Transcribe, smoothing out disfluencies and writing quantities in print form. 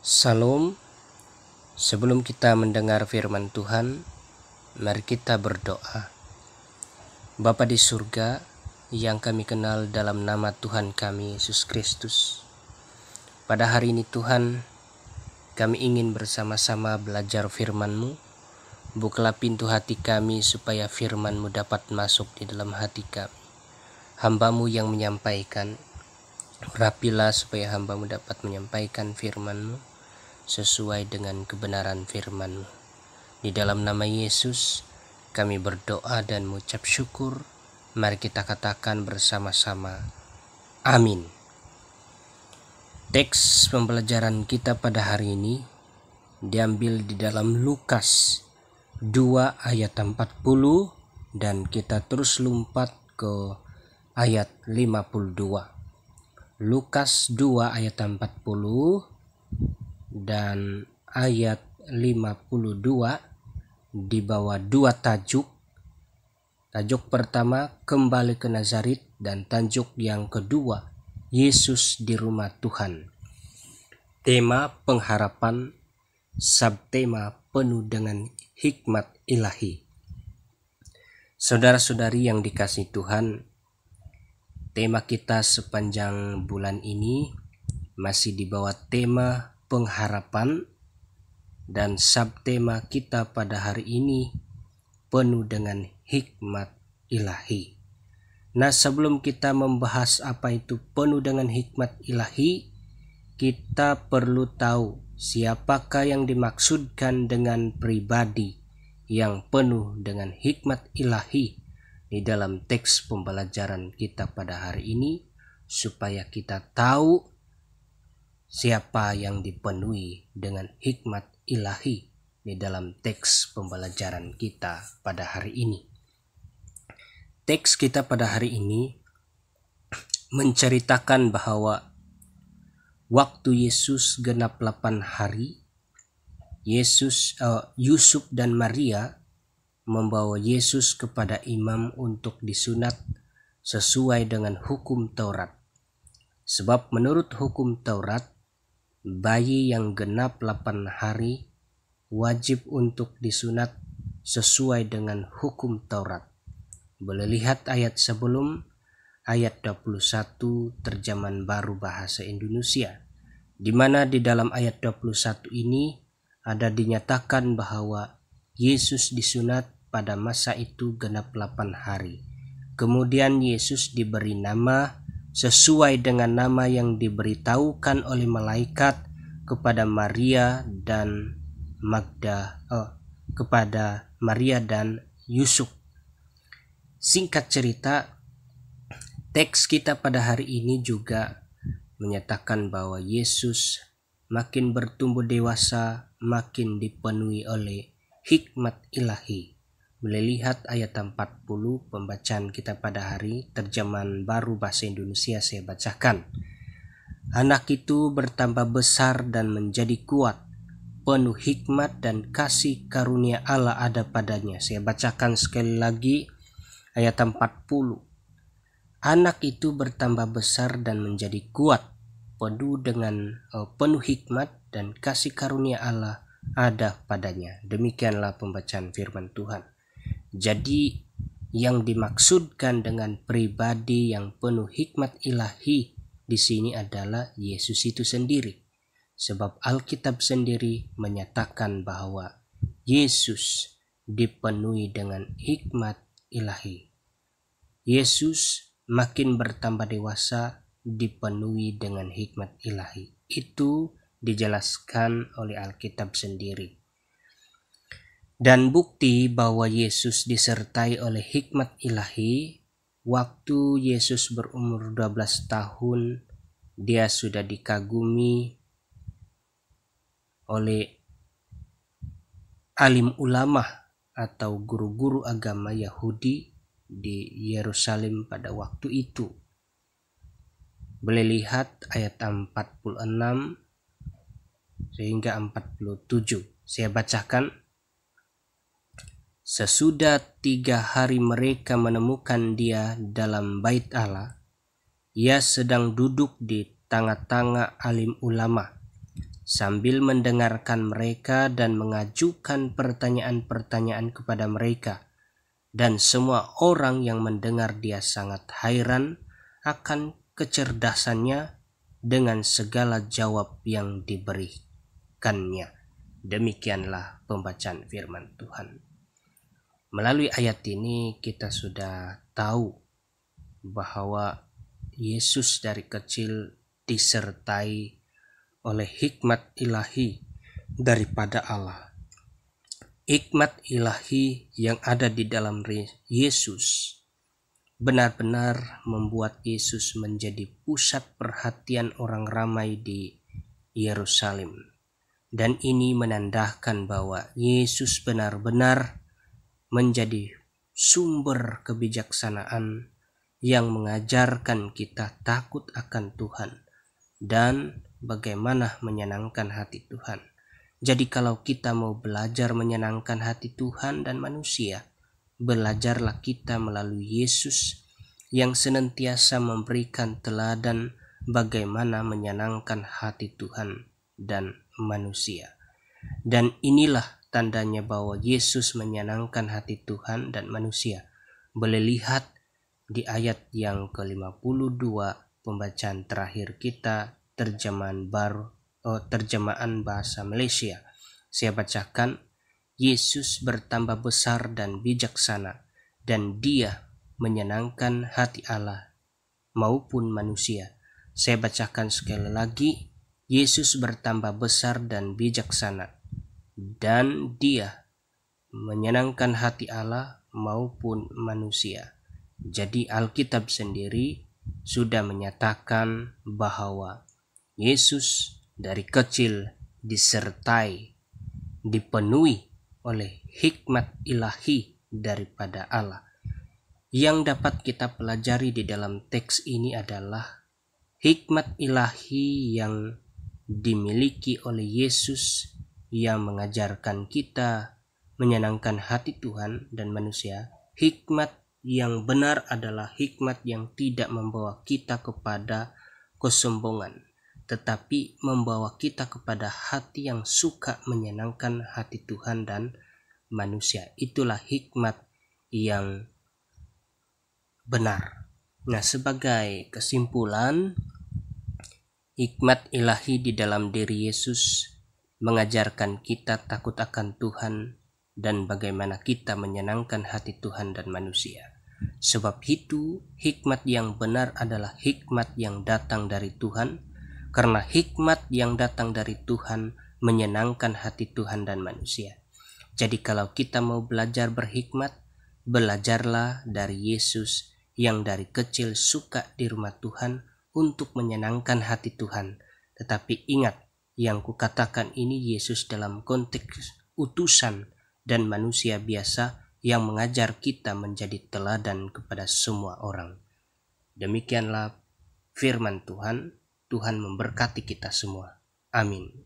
Salam. Sebelum kita mendengar firman Tuhan, mari kita berdoa. Bapa di surga, yang kami kenal dalam nama Tuhan kami Yesus Kristus. Pada hari ini Tuhan, kami ingin bersama-sama belajar firman-Mu. Bukalah pintu hati kami supaya firman-Mu dapat masuk di dalam hati kami. Hamba-Mu yang menyampaikan, rapilah supaya hamba-Mu dapat menyampaikan firman-Mu sesuai dengan kebenaran firman-Mu. Di dalam nama Yesus kami berdoa dan mengucap syukur. Mari kita katakan bersama-sama, amin. Teks pembelajaran kita pada hari ini diambil di dalam Lukas 2 ayat 40 dan kita terus lompat ke ayat 52. Lukas 2 ayat 40 dan ayat 52 di bawah dua tajuk. Tajuk pertama, kembali ke Nazaret, dan tajuk yang kedua, Yesus di rumah Tuhan. Tema pengharapan, subtema penuh dengan hikmat ilahi. Saudara-saudari yang dikasihi Tuhan, tema kita sepanjang bulan ini masih di bawah tema pengharapan, dan subtema kita pada hari ini penuh dengan hikmat ilahi. Nah, sebelum kita membahas apa itu penuh dengan hikmat ilahi, kita perlu tahu siapakah yang dimaksudkan dengan pribadi yang penuh dengan hikmat ilahi di dalam teks pembelajaran kita pada hari ini, supaya kita tahu siapa yang dipenuhi dengan hikmat ilahi di dalam teks pembelajaran kita pada hari ini. Teks kita pada hari ini menceritakan bahwa waktu Yesus genap 8 hari, Yusuf dan Maria membawa Yesus kepada imam untuk disunat sesuai dengan hukum Taurat. Sebab menurut hukum Taurat, bayi yang genap 8 hari wajib untuk disunat sesuai dengan hukum Taurat. Boleh lihat ayat sebelum, ayat 21 terjemahan baru bahasa Indonesia, di mana di dalam ayat 21 ini ada dinyatakan bahwa Yesus disunat pada masa itu genap 8 hari. Kemudian Yesus diberi nama sesuai dengan nama yang diberitahukan oleh malaikat kepada Maria dan Yusuf. Singkat cerita, teks kita pada hari ini juga menyatakan bahwa Yesus makin bertumbuh dewasa, makin dipenuhi oleh hikmat ilahi. Boleh lihat ayat 40 pembacaan kita pada hari terjemahan baru bahasa Indonesia, saya bacakan. Anak itu bertambah besar dan menjadi kuat, penuh hikmat dan kasih karunia Allah ada padanya. Saya bacakan sekali lagi ayat 40. Anak itu bertambah besar dan menjadi kuat, penuh hikmat dan kasih karunia Allah ada padanya. Demikianlah pembacaan firman Tuhan. Jadi yang dimaksudkan dengan pribadi yang penuh hikmat ilahi di sini adalah Yesus itu sendiri. Sebab Alkitab sendiri menyatakan bahwa Yesus dipenuhi dengan hikmat ilahi. Yesus makin bertambah dewasa, dipenuhi dengan hikmat ilahi. Itu dijelaskan oleh Alkitab sendiri. Dan bukti bahwa Yesus disertai oleh hikmat ilahi, waktu Yesus berumur 12 tahun, dia sudah dikagumi oleh alim ulama atau guru-guru agama Yahudi di Yerusalem pada waktu itu. Boleh lihat ayat 46 sehingga 47. Saya bacakan. Sesudah 3 hari mereka menemukan dia dalam bait Allah. Ia sedang duduk di tengah-tengah alim ulama. sambil mendengarkan mereka dan mengajukan pertanyaan-pertanyaan kepada mereka. Dan semua orang yang mendengar dia sangat heran akan kecerdasannya dengan segala jawab yang diberikannya. Demikianlah pembacaan firman Tuhan. Melalui ayat ini kita sudah tahu bahwa Yesus dari kecil disertai oleh hikmat ilahi daripada Allah. Hikmat ilahi yang ada di dalam Yesus benar-benar membuat Yesus menjadi pusat perhatian orang ramai di Yerusalem. Dan ini menandakan bahwa Yesus benar-benar menjadi sumber kebijaksanaan yang mengajarkan kita takut akan Tuhan dan bagaimana menyenangkan hati Tuhan. Jadi kalau kita mau belajar menyenangkan hati Tuhan dan manusia, belajarlah kita melalui Yesus yang senantiasa memberikan teladan bagaimana menyenangkan hati Tuhan dan manusia. Dan inilah tandanya bahwa Yesus menyenangkan hati Tuhan dan manusia. Boleh lihat di ayat yang ke-52 pembacaan terakhir kita, terjemahan bahasa Malaysia. Saya bacakan, Yesus bertambah besar dan bijaksana, dan dia menyenangkan hati Allah maupun manusia. Saya bacakan sekali lagi, Yesus bertambah besar dan bijaksana, dan dia menyenangkan hati Allah maupun manusia. Jadi Alkitab sendiri sudah menyatakan bahwa Yesus dari kecil dipenuhi oleh hikmat ilahi daripada Allah. Yang dapat kita pelajari di dalam teks ini adalah hikmat ilahi yang dimiliki oleh Yesus yang mengajarkan kita menyenangkan hati Tuhan dan manusia. Hikmat yang benar adalah hikmat yang tidak membawa kita kepada kesombongan, tetapi membawa kita kepada hati yang suka menyenangkan hati Tuhan dan manusia. Itulah hikmat yang benar. Nah, sebagai kesimpulan, hikmat ilahi di dalam diri Yesus mengajarkan kita takut akan Tuhan dan bagaimana kita menyenangkan hati Tuhan dan manusia. Sebab itu, hikmat yang benar adalah hikmat yang datang dari Tuhan, karena hikmat yang datang dari Tuhan menyenangkan hati Tuhan dan manusia. Jadi kalau kita mau belajar berhikmat, belajarlah dari Yesus yang dari kecil suka di rumah Tuhan untuk menyenangkan hati Tuhan. Tetapi ingat, yang kukatakan ini Yesus dalam konteks utusan dan manusia biasa yang mengajar kita menjadi teladan kepada semua orang. Demikianlah firman Tuhan. Tuhan memberkati kita semua. Amin.